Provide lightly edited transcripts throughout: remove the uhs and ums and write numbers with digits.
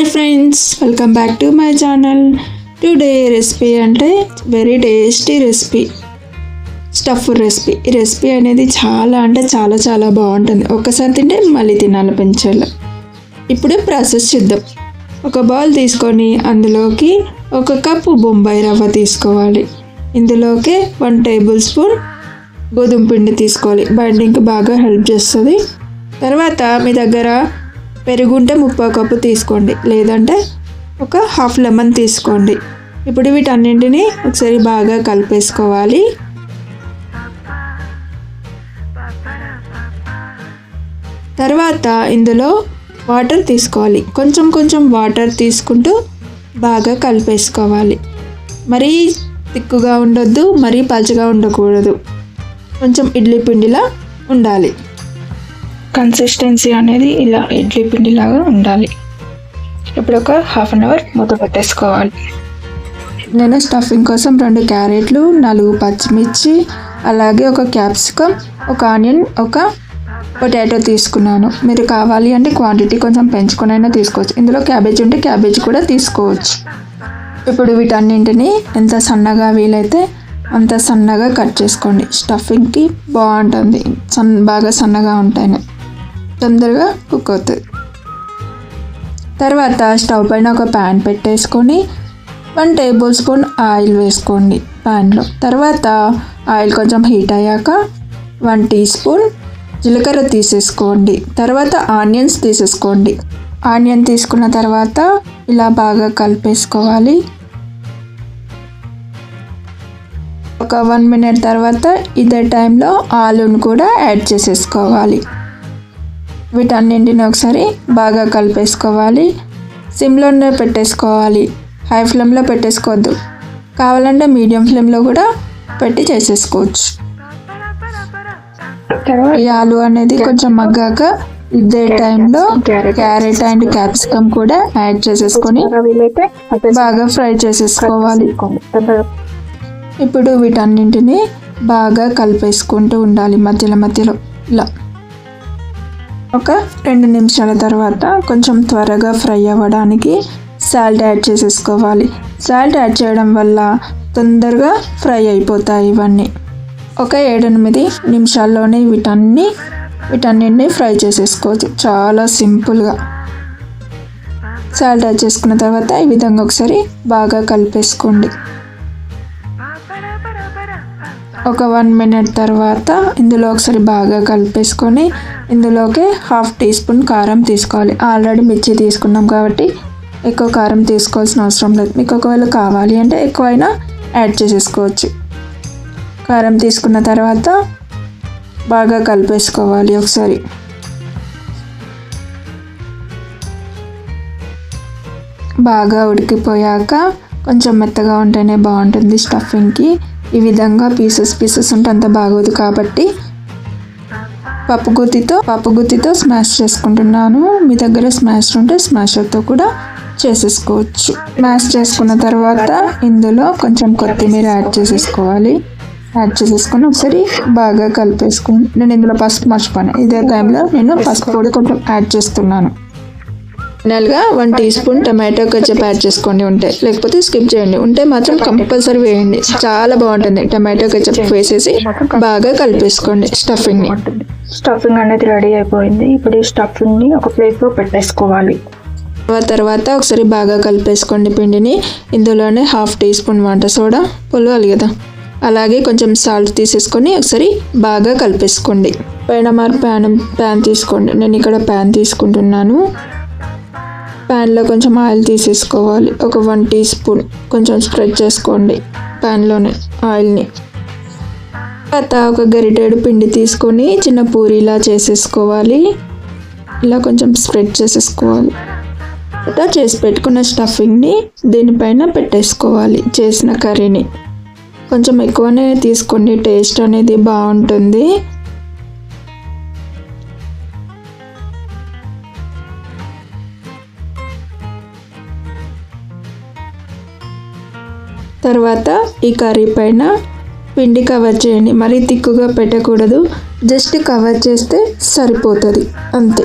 Hi friends, welcome back to my channel. Today recipe అంటే very tasty recipe, stuff recipe. ఈ recipe అనేది చాలా అంటే చాలా చాలా బాగుంటుంది. ఒక్కసారి తింటే మళ్ళీ తినాలనిపించాలి. ఇప్పుడు ప్రాసెస్ చూద్దాం. ఒక బౌల్ తీసుకొని అందులోకి 1 కప్పు బొంబాయి రవ్వ తీసుకోవాలి. ఇందులోకి 1 టేబుల్ స్పూన్ గోధుమ పిండి తీసుకోవాలి. బైండింగ్కి బాగా హెల్ప్ చేస్తుంది. తర్వాత మీ దగ్గర పెరుగుంటే 1/2 కప్పు తీసుకోండి, లేదంటే ఒక హాఫ్ లెమన్ తీసుకోండి. ఇప్పుడు వీటన్నింటినీ ఒకసారి బాగా కలిపేసుకోవాలి. తర్వాత ఇందులో వాటర్ తీసుకోవాలి. కొంచెం కొంచెం వాటర్ తీసుకుంటూ బాగా కలిపేసుకోవాలి. మరీ తిక్కుగా ఉండొద్దు, మరీ పలుచగా ఉండకూడదు. కొంచెం ఇడ్లీ పిండిలా ఉండాలి. కన్సిస్టెన్సీ అనేది ఇలా ఇడ్లీ పిండిలాగా ఉండాలి. ఇప్పుడు ఒక హాఫ్ అన్ అవర్ మూత పెట్టేసుకోవాలి. నేను స్టఫింగ్ కోసం 2 క్యారెట్లు, 4 పచ్చిమిర్చి, అలాగే ఒక క్యాప్సికమ్, ఒక ఆనియన్, ఒక పొటాటో తీసుకున్నాను. మీరు కావాలి అంటే క్వాంటిటీ కొంచెం పెంచుకొని అయినా తీసుకోవచ్చు. ఇందులో క్యాబేజీ ఉంటే క్యాబేజీ కూడా తీసుకోవచ్చు. ఇప్పుడు వీటన్నింటినీ ఎంత సన్నగా వీలైతే అంత సన్నగా కట్ చేసుకోండి. స్టఫింగ్కి బాగుంటుంది. బాగా సన్నగా ఉంటాయి, తొందరగా కుక్ అవుతుంది. తర్వాత స్టవ్ పైన ఒక ప్యాన్ పెట్టేసుకొని 1 టేబుల్ స్పూన్ ఆయిల్ వేసుకోండి ప్యాన్లో. తర్వాత ఆయిల్ కొంచెం హీట్ అయ్యాక 1 టీ స్పూన్ జీలకర్ర తీసేసుకోండి. తర్వాత ఆనియన్స్ తీసేసుకోండి. ఆనియన్ తీసుకున్న తర్వాత ఇలా బాగా కలిపేసుకోవాలి. ఒక 1 మినిట్ తర్వాత ఇదే టైంలో ఆలూను కూడా యాడ్ చేసేసుకోవాలి. వీటన్నింటిని ఒకసారి బాగా కలిపేసుకోవాలి. సిమ్లోనే పెట్టేసుకోవాలి, హై ఫ్లేమ్లో పెట్టేసుకోవద్దు. కావాలంటే మీడియం ఫ్లేమ్లో కూడా పెట్టి చేసేసుకోవచ్చు. ఈ ఆలు అనేది కొంచెం మగ్గాక ఇదే టైంలో క్యారెట్ అండ్ క్యాప్సికమ్ కూడా యాడ్ చేసేసుకొని బాగా ఫ్రై చేసేసుకోవాలి. ఇప్పుడు వీటన్నింటిని బాగా కలిపేసుకుంటూ ఉండాలి మధ్యలో మధ్యలో ఇలా. ఒక 2 నిమిషాల తర్వాత కొంచెం త్వరగా ఫ్రై అవ్వడానికి సాల్ట్ యాడ్ చేసేసుకోవాలి. సాల్ట్ యాడ్ చేయడం వల్ల తొందరగా ఫ్రై అయిపోతాయి ఇవన్నీ. ఒక 7-8 నిమిషాల్లోనే వీటన్నిటిని ఫ్రై చేసేసుకోవచ్చు చాలా సింపుల్గా. సాల్ట్ యాడ్ చేసుకున్న తర్వాత ఈ విధంగా ఒకసారి బాగా కలిపేసుకోండి. ఒక 1 మినిట్ తర్వాత ఇందులో ఒకసారి బాగా కలిపేసుకొని ఇందులోకి హాఫ్ టీ స్పూన్ కారం తీసుకోవాలి. ఆల్రెడీ మిర్చి తీసుకున్నాం కాబట్టి ఎక్కువ కారం తీసుకోవాల్సిన అవసరం లేదు. మీకు ఒకవేళ కావాలి అంటే ఎక్కువైనా యాడ్ చేసేసుకోవచ్చు. కారం తీసుకున్న తర్వాత బాగా కలిపేసుకోవాలి ఒకసారి. బాగా ఉడికిపోయాక కొంచెం మెత్తగా ఉంటేనే బాగుంటుంది స్టఫింగ్కి. ఈ విధంగా పీసెస్ ఉంటే అంత బాగోదు కాబట్టి పప్పు గుత్తితో స్మాష్ చేసుకుంటున్నాను. మీ దగ్గర స్మాషర్ ఉంటే స్మాషర్తో కూడా చేసేసుకోవచ్చు. స్మాష్ చేసుకున్న తర్వాత ఇందులో కొంచెం కొత్తిమీర యాడ్ చేసేసుకోవాలి. యాడ్ చేసేసుకొని ఒకసారి బాగా కలిపేసుకుని నేను ఇందులో పసుపు మర్చిపోయాను. ఇదే టైంలో నేను పసుపు పొడి కొంచెం యాడ్ చేస్తున్నాను. ఫైనల్గా 1 teaspoon tomato ketchup add చేసుకోండి ఉంటే, లేకపోతే స్కిప్ చేయండి. ఉంటే మాత్రం కంపల్సరీ వేయండి, చాలా బాగుంటుంది. టమాటో కెచప్ వేసేసి బాగా కలిపేసుకోండి స్టఫింగ్ అనేది రెడీ అయిపోయింది. ఇప్పుడు ఈ స్టఫింగ్ని ఒక ప్లేట్లో పెట్టేసుకోవాలి. తర్వాత ఒకసారి బాగా కలిపేసుకోండి పిండిని. ఇందులోనే హాఫ్ టీ స్పూన్ వంట సోడా పొలవాలి కదా, అలాగే కొంచెం సాల్ట్ తీసేసుకొని ఒకసారి బాగా కలిపేసుకోండి. పైన ప్యాన్ తీసుకోండి. నేను ఇక్కడ ప్యాన్ తీసుకుంటున్నాను. ప్యాన్లో కొంచెం ఆయిల్ తీసేసుకోవాలి. ఒక 1 టీ స్పూన్ కొంచెం స్ప్రెడ్ చేసుకోండి ప్యాన్లోనే ఆయిల్ని. తర్వాత ఒక గరిటెడు పిండి తీసుకొని చిన్న పూరీలా చేసేసుకోవాలి. ఇలా కొంచెం స్ప్రెడ్ చేసేసుకోవాలి. తర్వాత చేసి పెట్టుకున్న స్టఫింగ్ని దీనిపైన పెట్టేసుకోవాలి. చేసిన కర్రీని కొంచెం ఎక్కువనే తీసుకోండి, టేస్ట్ అనేది బాగుంటుంది. తర్వాత ఈ కర్రీ పైన పిండి కవర్ చేయండి. మరీ తిక్కుగా పెట్టకూడదు, జస్ట్ కవర్ చేస్తే సరిపోతుంది అంతే.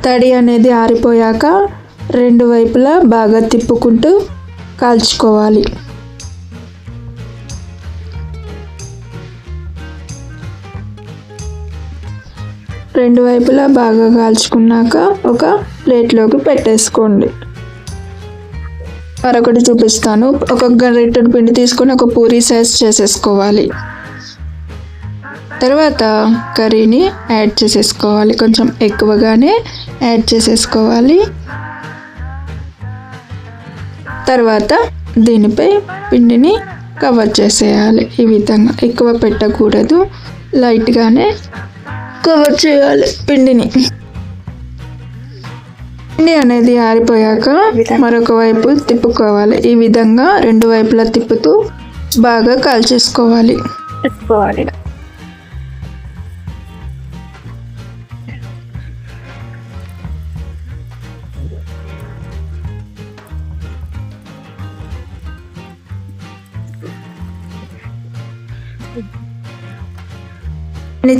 తడి అనేది ఆరిపోయాక రెండు వైపులా బాగా తిప్పుకుంటూ కాల్చుకోవాలి. రెండు వైపులా బాగా కాల్చుకున్నాక ఒక ప్లేట్లోకి పెట్టేసుకోండి. మరొకటి చూపిస్తాను. ఒక గరిటెడు పిండి తీసుకొని ఒక పూరీ సైజ్ చేసేసుకోవాలి. తర్వాత కర్రీని యాడ్ చేసేసుకోవాలి. కొంచెం ఎక్కువగానే యాడ్ చేసేసుకోవాలి. తర్వాత దీనిపై పిండిని కవర్ చేసేయాలి. ఈ విధంగా ఎక్కువ పెట్టకూడదు, లైట్గానే కవర్ చేయాలి పిండిని. పిండి అనేది ఆరిపోయాక మరొక వైపు తిప్పుకోవాలి. ఈ విధంగా రెండు వైపులా తిప్పుతూ బాగా కాల్చేసుకోవాలి.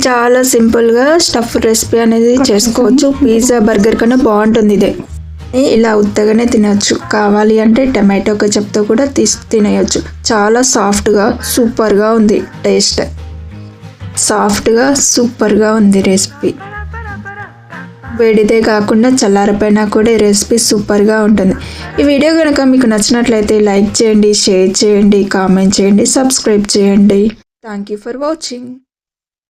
చాలా సింపుల్గా స్టఫ్ రెసిపీ అనేది చేసుకోవచ్చు. పిజ్జా, బర్గర్ కన్నా బాగుంటుంది ఇదే. ఇలా ఉత్తగానే తినచ్చు. కావాలి అంటే టమాటో కెచప్తో కూడా తినేయచ్చు. చాలా సాఫ్ట్గా సూపర్గా ఉంది. టేస్ట్ సాఫ్ట్గా సూపర్గా ఉంది రెసిపీ. వేడిదే కాకుండా చల్లారిపోయినా కూడా ఈ రెసిపీ సూపర్గా ఉంటుంది. ఈ వీడియో కనుక మీకు నచ్చినట్లయితే లైక్ చేయండి, షేర్ చేయండి, కామెంట్ చేయండి, సబ్స్క్రైబ్ చేయండి. Thank you for watching.